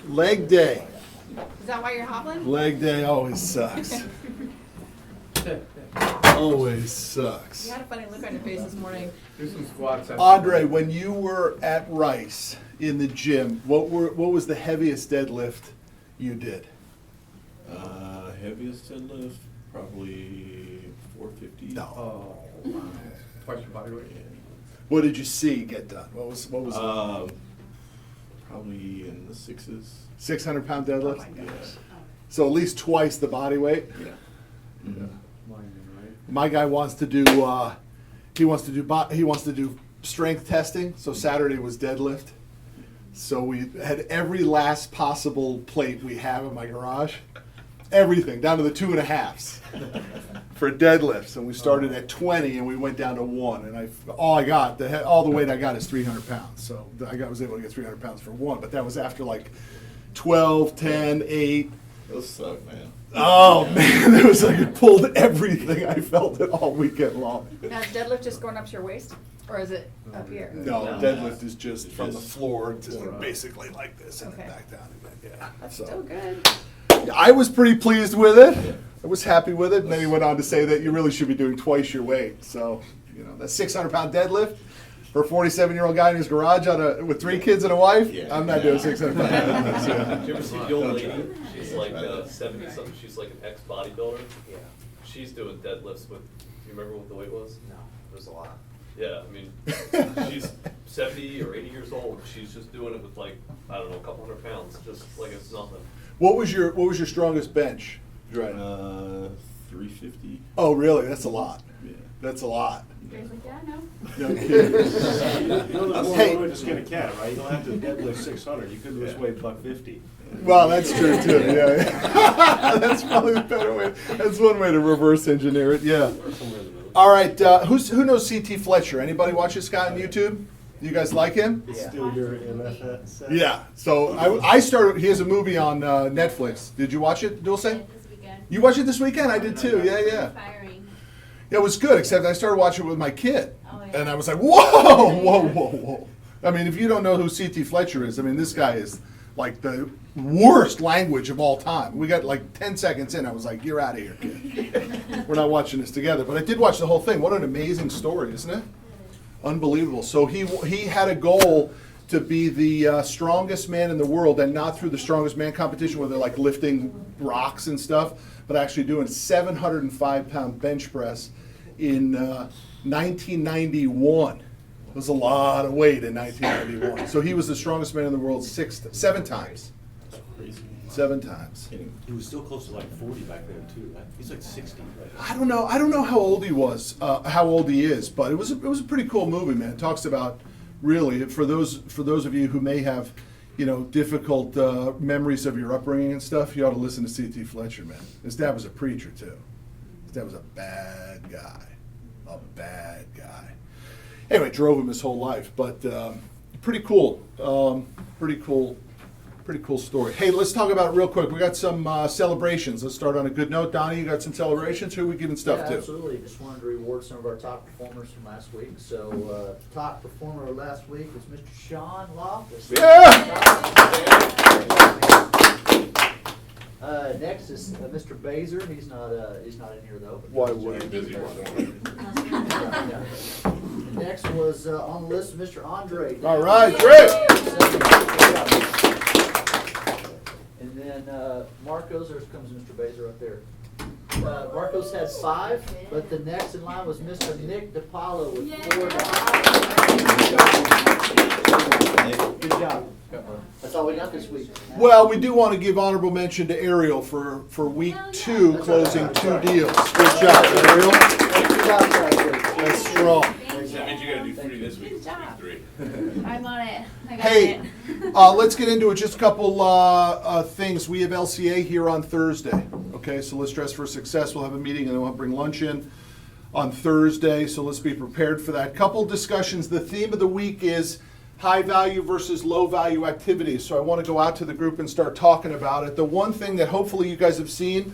Leg day. Is that why you're hobbling? Leg day always sucks. Always sucks. You had a funny look on your face this morning. Do some squats. Andre, when you were at Rice in the gym, what was the heaviest deadlift you did? Heaviest deadlift, probably 450. No. Oh, wow. Twice your body weight. What did you see get done? What was Probably in the 6s. 600-pound deadlift? Yeah. So at least twice the body weight. Yeah. Yeah. Right? My guy wants to do he wants to do strength testing. So Saturday was deadlift. So we had every last possible plate we have in my garage, everything down to the 2.5s for deadlifts. And we started at 20 and we went down to 1. And all the weight I got is 300 pounds. So was able to get 300 pounds for 1. But that was after like 12, 10, 8. Those suck, man. Oh man, it was like it pulled everything. I felt it all weekend long. Now, is deadlift just going up to your waist? Or is it up here? No, deadlift is just from the floor to basically like this and then Okay. back down again. Yeah. That's So still good. I was pretty pleased with it. I was happy with it. And then he went on to say that you really should be doing twice your weight. So, that 600-pound deadlift for a 47-year-old guy in his garage with 3 kids and a wife, Yeah. I'm not doing 600-pound deadlifts. Yeah. Did you ever see the old lady? She's like 70-something. She's like an ex-bodybuilder. Yeah. She's doing deadlifts with. You remember what the weight was? No, there's a lot. Yeah, I mean, she's 70 or 80 years old. She's just doing it with like I don't know, a couple hundred pounds, just like it's nothing. What was your strongest bench, Dre? 350. Oh, really? That's a lot. Yeah. That's a lot. Grace like, yeah, no. No kidding. Hey. Hey, just get a cat, right? You don't have to deadlift 600. You could lose weight $150. Well, that's true too. Yeah, that's probably the better way. That's one way to reverse engineer it. Yeah. All right. Who knows CT Fletcher? Anybody watch this guy on YouTube? You guys like him? It's still your MFS set? Yeah. So I started. He has a movie on Netflix. Did you watch it, Dulce? This weekend. You watched it this weekend? I did too. Yeah. Firing. Yeah, it was good. Except I started watching it with my kid, Oh, yeah. and I was like, whoa. I mean, if you don't know who CT Fletcher is, I mean, this guy is like the worst language of all time. We got like 10 seconds in, I was like, you're out of here, kid. We're not watching this together. But I did watch the whole thing. What an amazing story, isn't it? Unbelievable. So he had a goal to be the strongest man in the world, and not through the strongest man competition where they're like lifting rocks and stuff, but actually doing 705-pound bench press in 1991. It was a lot of weight in 1991. So he was the strongest man in the world 7 times. That's crazy. 7 times. He was still close to like 40 back then too. Right? He's like 60 right now. I don't know how old he was, how old he is, but it was a pretty cool movie, man. It talks about really for those of you who may have, difficult memories of your upbringing and stuff. You ought to listen to C.T. Fletcher, man. His dad was a preacher too. His dad was a bad guy. Anyway, drove him his whole life, but pretty cool. Pretty cool story. Hey, let's talk about it real quick. We got some celebrations. Let's start on a good note. Donnie, you got some celebrations? Who are we giving stuff Yeah, to? absolutely. Just wanted to reward some of our top performers from last week. So, top performer last week was Mr. Sean Loftus. Yeah! Next is Mr. Baser. He's not in here though. but- Why would he? Busy one. Yeah. Next was on the list, Mr. Andre. All right, great. And then Marcos, there comes Mr. Baser up there. Marcos had 5, but the next in line was Mr. Nick DiPaolo with 4. Good job. That's all we got this week. Well, we do want to give honorable mention to Ariel for week 2, closing 2 deals. Good job, Ariel. Good job, guys. That's strong. That means you got to do 3 this week. Good job. 3. I'm on it. I got Hey, it. let's get into it. Just a couple things. We have LCA here on Thursday. Okay, so let's dress for success. We'll have a meeting and then we'll bring lunch in on Thursday. So let's be prepared for that. Couple discussions. The theme of the week is high value versus low value activities. So I want to go out to the group and start talking about it. The one thing that hopefully you guys have seen,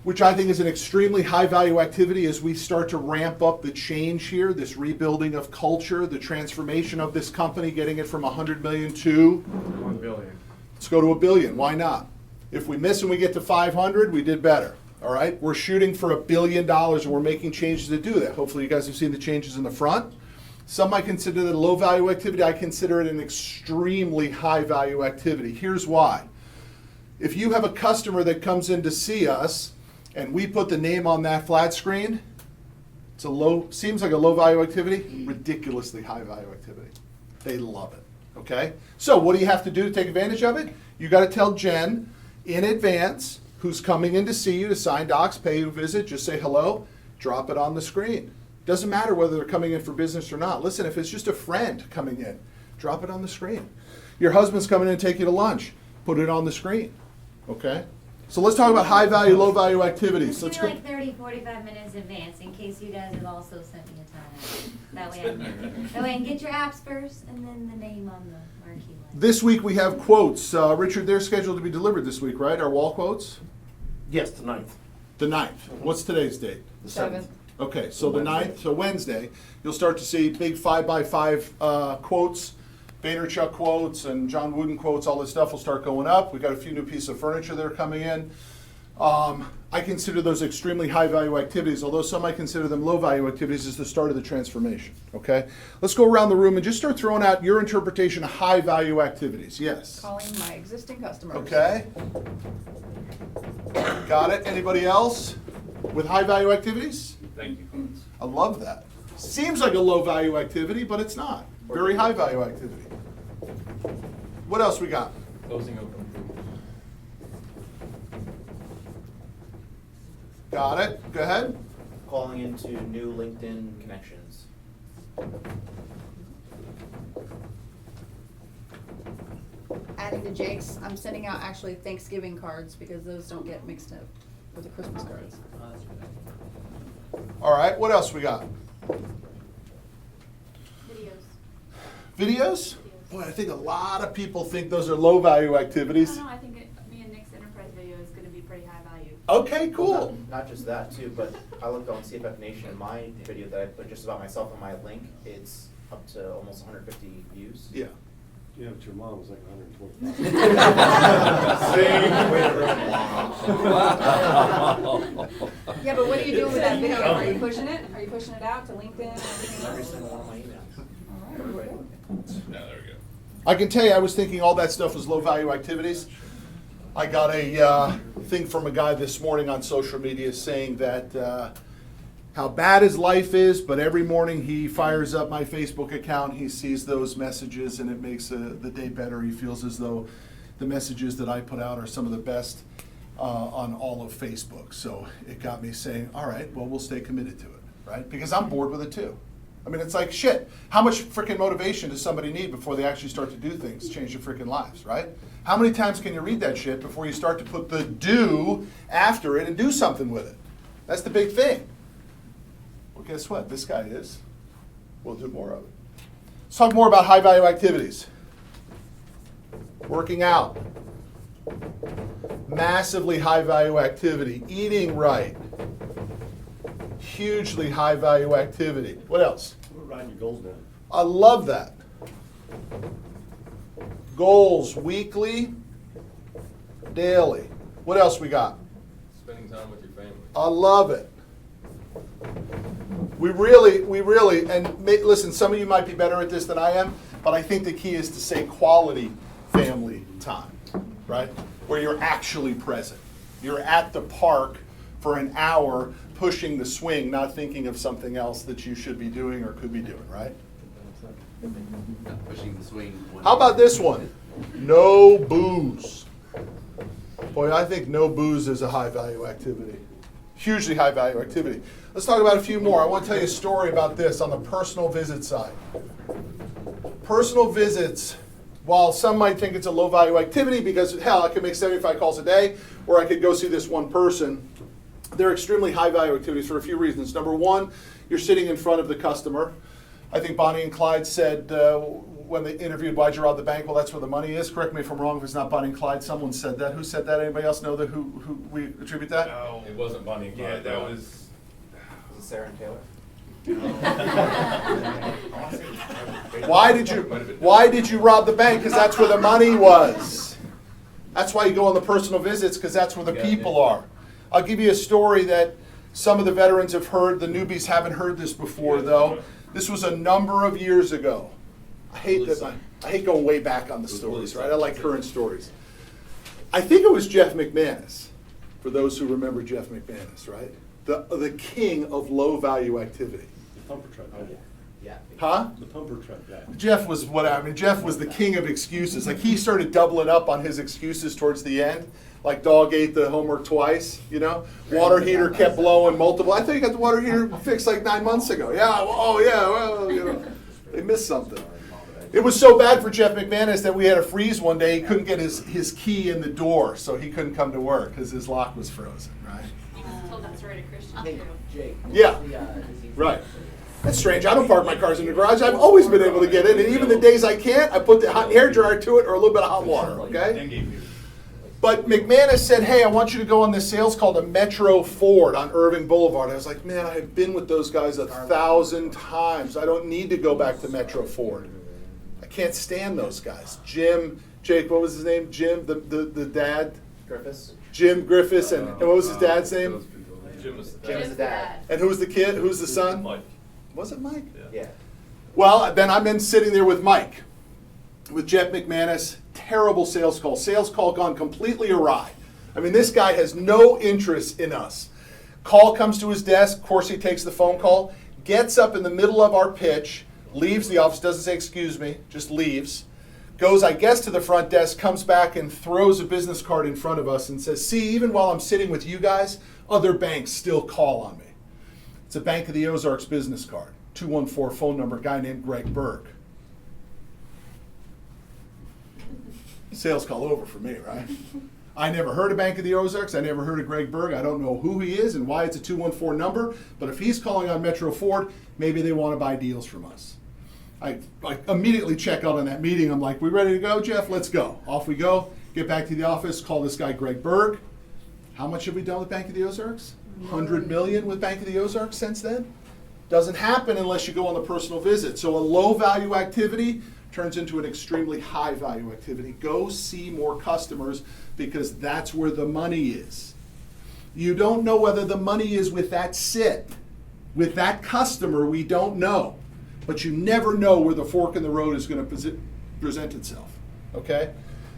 which I think is an extremely high value activity as we start to ramp up the change here, this rebuilding of culture, the transformation of this company, getting it from 100 million to 1 billion. Let's go to $1 billion. Why not? If we miss and we get to 500, we did better. All right? We're shooting for $1 billion, and we're making changes to do that. Hopefully you guys have seen the changes in the front. Some might consider that a low-value activity. I consider it an extremely high-value activity. Here's why. If you have a customer that comes in to see us, and we put the name on that flat screen, seems like a low-value activity, ridiculously high-value activity. They love it, okay? So what do you have to do to take advantage of it? You got to tell Jen in advance who's coming in to see you, to sign docs, pay you a visit, just say hello, drop it on the screen. Doesn't matter whether they're coming in for business or not. Listen, if it's just a friend coming in, drop it on the screen. Your husband's coming in to take you to lunch, put it on the screen, okay? So let's talk about high-value, low-value activities. Just Let's give go. me like 30, 45 minutes in advance in case you guys have also sent me a ton. That way I can get your apps first and then the name on the marquee list. This week we have quotes. Richard, they're scheduled to be delivered this week, right? Our wall quotes? Yes, the 9th. The 9th. What's today's date? The 7th. Okay, so the 9th, so Wednesday, you'll start to see big 5x5 quotes, Vaynerchuk quotes and John Wooden quotes, all this stuff will start going up. We've got a few new pieces of furniture that are coming in. I consider those extremely high-value activities, although some might consider them low-value activities, is the start of the transformation, okay? Let's go around the room and just start throwing out your interpretation of high-value activities. Yes? Calling my existing customers. Okay. Got it. Anybody else with high-value activities? Thank you, cards. I love that. Seems like a low-value activity, but it's not. Very high-value activity. What else we got? Closing open. Got it. Go ahead. Calling into new LinkedIn connections. Adding to Jake's, I'm sending out actually Thanksgiving cards because those don't get mixed up with the Christmas cards. All right. What else we got? Videos. Videos? Boy, I think a lot of people think those are low-value activities. I think me and Nick's enterprise video is going to be pretty high value. Okay, cool. Not just that too, but I looked on CFF Nation and my video that I put just about myself on my link, it's up to almost 150 views. Yeah. Yeah, but your mom was like 125. Yeah, but what are you doing with that video? Are you pushing it? Are you pushing it out to LinkedIn and everything Every else? single one of my emails. All right, we're good. Yeah, there we go. I can tell you, I was thinking all that stuff was low-value activities. I got a thing from a guy this morning on social media saying that how bad his life is, but every morning he fires up my Facebook account, he sees those messages, and it makes the day better. He feels as though the messages that I put out are some of the best on all of Facebook. So it got me saying, all right, well, we'll stay committed to it, right? Because I'm bored with it too. I mean, it's like, shit, how much freaking motivation does somebody need before they actually start to do things, change their freaking lives, right? How many times can you read that shit before you start to put the do after it and do something with it? That's the big thing. Well, guess what? This guy is. We'll do more of it. Let's talk more about high-value activities. Working out. Massively high-value activity. Eating right. Hugely high-value activity. What else? We're writing your goals down. I love that. Goals, weekly, daily. What else we got? Spending time with your family. I love it. We really, listen, some of you might be better at this than I am, but I think the key is to say quality family time, right? Where you're actually present. You're at the park for an hour pushing the swing, not thinking of something else that you should be doing or could be doing, right? Not pushing the swing. How about this one? No booze. Boy, I think no booze is a high-value activity. Hugely high-value activity. Let's talk about a few more. I want to tell you a story about this on the personal visit side. Personal visits, while some might think it's a low-value activity because, hell, I could make 75 calls a day, or I could go see this one person, they're extremely high-value activities for a few reasons. Number one, you're sitting in front of the customer. I think Bonnie and Clyde said when they interviewed why'd you rob the bank, well, that's where the money is. Correct me if I'm wrong if it's not Bonnie and Clyde. Someone said that. Who said that? Anybody else know that who we attribute that? No. It wasn't Bonnie and Clyde. Yeah, that was. Was it Sarah and Taylor? Why did you rob the bank? Because that's where the money was. That's why you go on the personal visits, because that's where the people are. I'll give you a story that some of the veterans have heard. The newbies haven't heard this before, though. This was a number of years ago. I hate going way back on the stories, right? I like current stories. I think it was Jeff McManus, for those who remember Jeff McManus, right? The king of low-value activity. The pumper truck guy. Yeah. Huh? The pumper truck guy. Jeff was Jeff was the king of excuses. Like, he started doubling up on his excuses towards the end. Like, dog ate the homework twice, you know? Water heater kept blowing multiple. I thought you got the water heater fixed like 9 months ago. Yeah, well, you know, they missed something. It was so bad for Jeff McManus that we had a freeze one day. He couldn't get his key in the door, so he couldn't come to work because his lock was frozen, right? You can tell that story to Christian Hey, too. Jake. Yeah. Right. That's strange. I don't park my cars in the garage. I've always been able to get in, and even the days I can't, I put the hot hair dryer to it or a little bit of hot water, okay? But McManus said, hey, I want you to go on this sales call to Metro Ford on Irving Boulevard. I was like, man, I have been with those guys 1,000 times. I don't need to go back to Metro Ford. I can't stand those guys. Jake, what was his name? Jim, the dad? Griffiths. Jim Griffiths, and what was his dad's name? Jim is the Jim is the dad. And who was the kid? Who's the son? Mike. Was it Mike? Yeah. Well, then I'm in sitting there with Mike, with Jeff McManus. Terrible sales call. Sales call gone completely awry. I mean, this guy has no interest in us. Call comes to his desk. Of course, he takes the phone call, gets up in the middle of our pitch, leaves the office, doesn't say excuse me, just leaves. Goes, I guess, to the front desk, comes back and throws a business card in front of us and says, see, even while I'm sitting with you guys, other banks still call on me. It's a Bank of the Ozarks business card, 214 phone number, guy named Greg Berg. Sales call over for me, right? I never heard of Bank of the Ozarks. I never heard of Greg Berg. I don't know who he is and why it's a 214 number, but if he's calling on Metro Ford, maybe they want to buy deals from us. I immediately check out on that meeting. I'm like, we ready to go, Jeff? Let's go. Off we go. Get back to the office, call this guy Greg Berg. How much have we done with Bank of the Ozarks? 100 million with Bank of the Ozarks since then? Doesn't happen unless you go on the personal visit. So a low value activity turns into an extremely high value activity. Go see more customers because that's where the money is. You don't know whether the money is with that sit. With that customer, we don't know. But you never know where the fork in the road is going to present itself. Okay?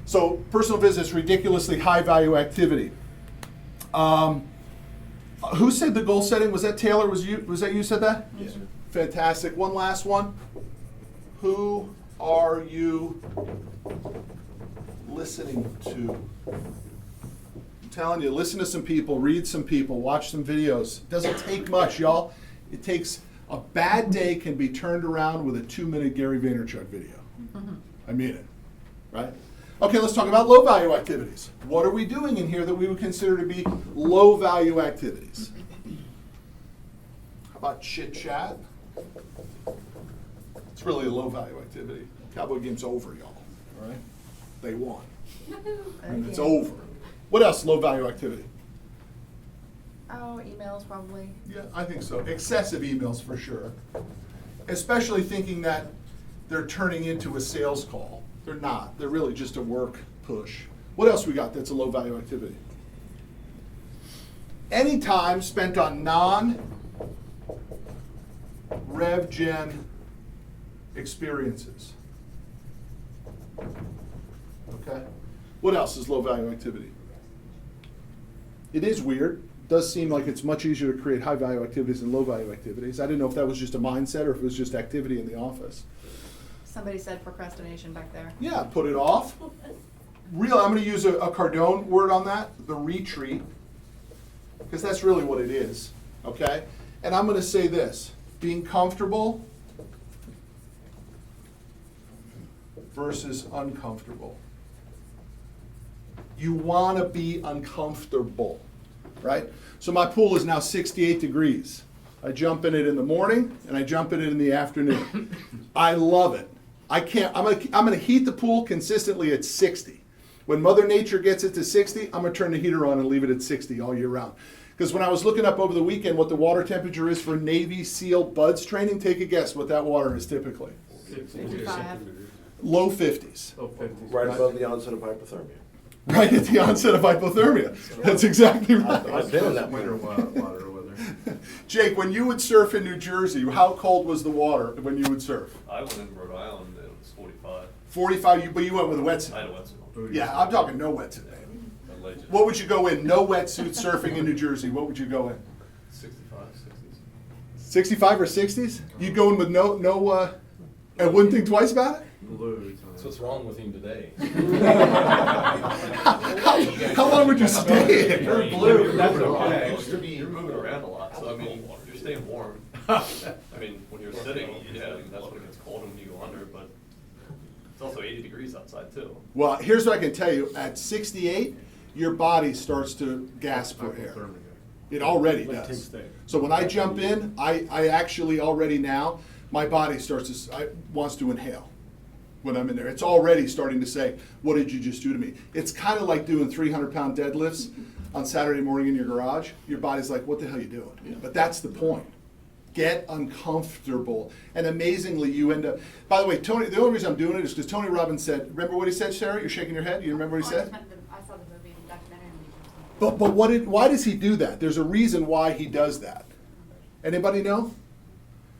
So personal visits, ridiculously high value activity. Who said the goal setting? Was that Taylor? Was that you said that? Yes, sir. Fantastic. One last one. Who are you listening to? I'm telling you, listen to some people, read some people, watch some videos. It doesn't take much, y'all. It takes a bad day can be turned around with a 2-minute Gary Vaynerchuk video. I mean it, right? Okay, let's talk about low value activities. What are we doing in here that we would consider to be low value activities? How about chit chat? It's really a low value activity. Cowboy game's over, y'all. All right? They won. And it's over. What else low value activity? Oh, emails probably. Yeah, I think so. Excessive emails for sure. Especially thinking that they're turning into a sales call. They're not. They're really just a work push. What else we got that's a low value activity? Any time spent on non-rev gen experiences. Okay? What else is low value activity? It is weird. It does seem like it's much easier to create high value activities than low value activities. I didn't know if that was just a mindset or if it was just activity in the office. Somebody said procrastination back there. Yeah, put it off. I'm going to use a Cardone word on that, the retreat, because that's really what it is, okay? And I'm going to say this, being comfortable versus uncomfortable. You want to be uncomfortable, right? So my pool is now 68 degrees. I jump in it in the morning and I jump in it in the afternoon. I love it. I'm gonna heat the pool consistently at 60. When Mother Nature gets it to 60, I'm gonna turn the heater on and leave it at 60 all year round. Because when I was looking up over the weekend what the water temperature is for Navy SEAL buds training, take a guess what that water is typically. 55. Low 50s. Oh, 50s. Right above the onset of hypothermia. right at the onset of hypothermia. That's exactly right. I've been in that Winter water weather. Jake, when you would surf in New Jersey, how cold was the water when you would surf? I went in Rhode Island, it was 45. 45, but you went with a I had wetsuit. a wetsuit. Yeah, I'm talking no wetsuit. Allegedly. What would you go in? No wetsuit surfing in New Jersey. What would you go in? 65, 60s. 65 or 60s? You'd go in with and wouldn't think twice about it? Blue. So what's wrong with him today? How long would you stay in? You're blue, that's Okay. okay. You're moving around a lot, so I mean, you're staying warm. I mean, when you're sitting, yeah, I mean, that's when it gets cold when you go under, but it's also 80 degrees outside too. Well, here's what I can tell you. At 68, your body starts to gasp for air. It already Like does. takes So when I jump in, I actually already now, my body wants to inhale when I'm in there. It's already starting to say, what did you just do to me? It's kind of like doing 300-pound deadlifts on Saturday morning in your garage. Your body's like, what the hell are you doing? But that's the point. Get uncomfortable. And amazingly, you end up, by the way, Tony, the only reason I'm doing it is because Tony Robbins said, remember what he said, Sarah? You're shaking your head? You remember what he said? I saw the movie and documentary. But why does he do that? There's a reason why he does that. Anybody know?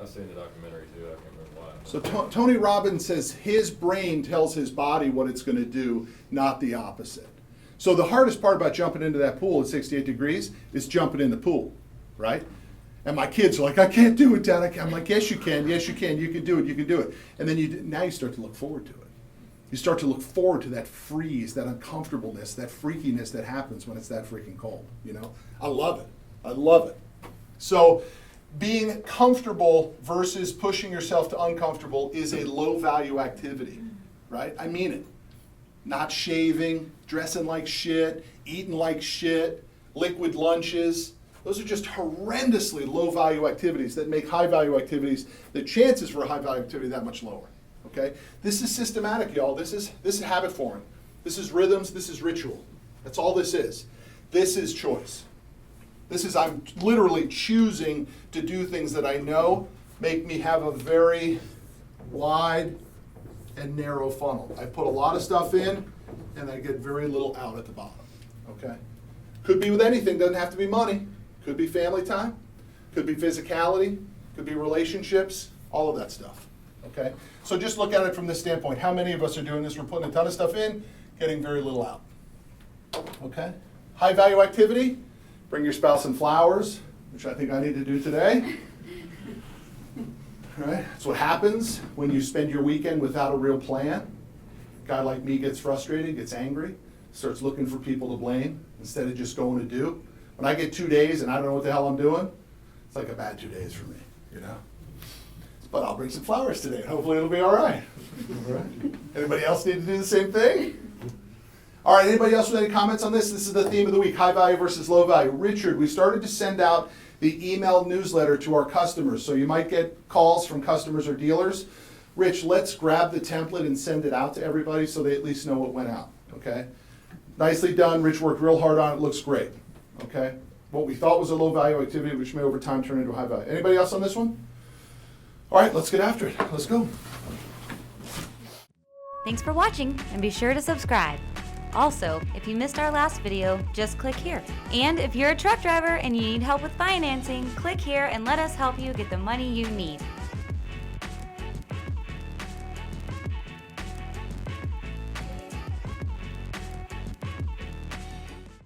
I've seen the documentary too, I can't remember why. So Tony Robbins says his brain tells his body what it's going to do, not the opposite. So the hardest part about jumping into that pool at 68 degrees is jumping in the pool, right? And my kids are like, I can't do it, Dad. I'm like, yes, you can. Yes, you can. You can do it. You can do it. And then now you start to look forward to it. You start to look forward to that freeze, that uncomfortableness, that freakiness that happens when it's that freaking cold. You know, I love it. I love it. So being comfortable versus pushing yourself to uncomfortable is a low value activity, right? I mean it. Not shaving, dressing like shit, eating like shit, liquid lunches. Those are just horrendously low value activities that make high value activities, the chances for a high value activity that much lower. Okay? This is systematic, y'all. This is habit forming. This is rhythms, this is ritual. That's all this is. This is choice. This is, I'm literally choosing to do things that I know make me have a very wide and narrow funnel. I put a lot of stuff in and I get very little out at the bottom. Okay? Could be with anything, doesn't have to be money. Could be family time, could be physicality, could be relationships, all of that stuff. Okay? So just look at it from this standpoint. How many of us are doing this? We're putting a ton of stuff in, getting very little out. Okay? High value activity, bring your spouse some flowers, which I think I need to do today. All right? That's what happens when you spend your weekend without a real plan. A guy like me gets frustrated, gets angry, starts looking for people to blame instead of just going to do. When I get 2 days and I don't know what the hell I'm doing, it's like a bad 2 days for me, you know? But I'll bring some flowers today, and hopefully it'll be all right. All right? Anybody else need to do the same thing? All right, anybody else with any comments on this? This is the theme of the week, high value versus low value. Richard, we started to send out the email newsletter to our customers, so you might get calls from customers or dealers. Rich, let's grab the template and send it out to everybody so they at least know what went out, okay? Nicely done. Rich worked real hard on it. Looks great. Okay? What we thought was a low value activity, which may over time turn into a high value. Anybody else on this one? All right, let's get after it. Let's go. Thanks for watching, and be sure to subscribe. Also, if you missed our last video, just click here. And if you're a truck driver and you need help with financing, click here and let us help you get the money you need.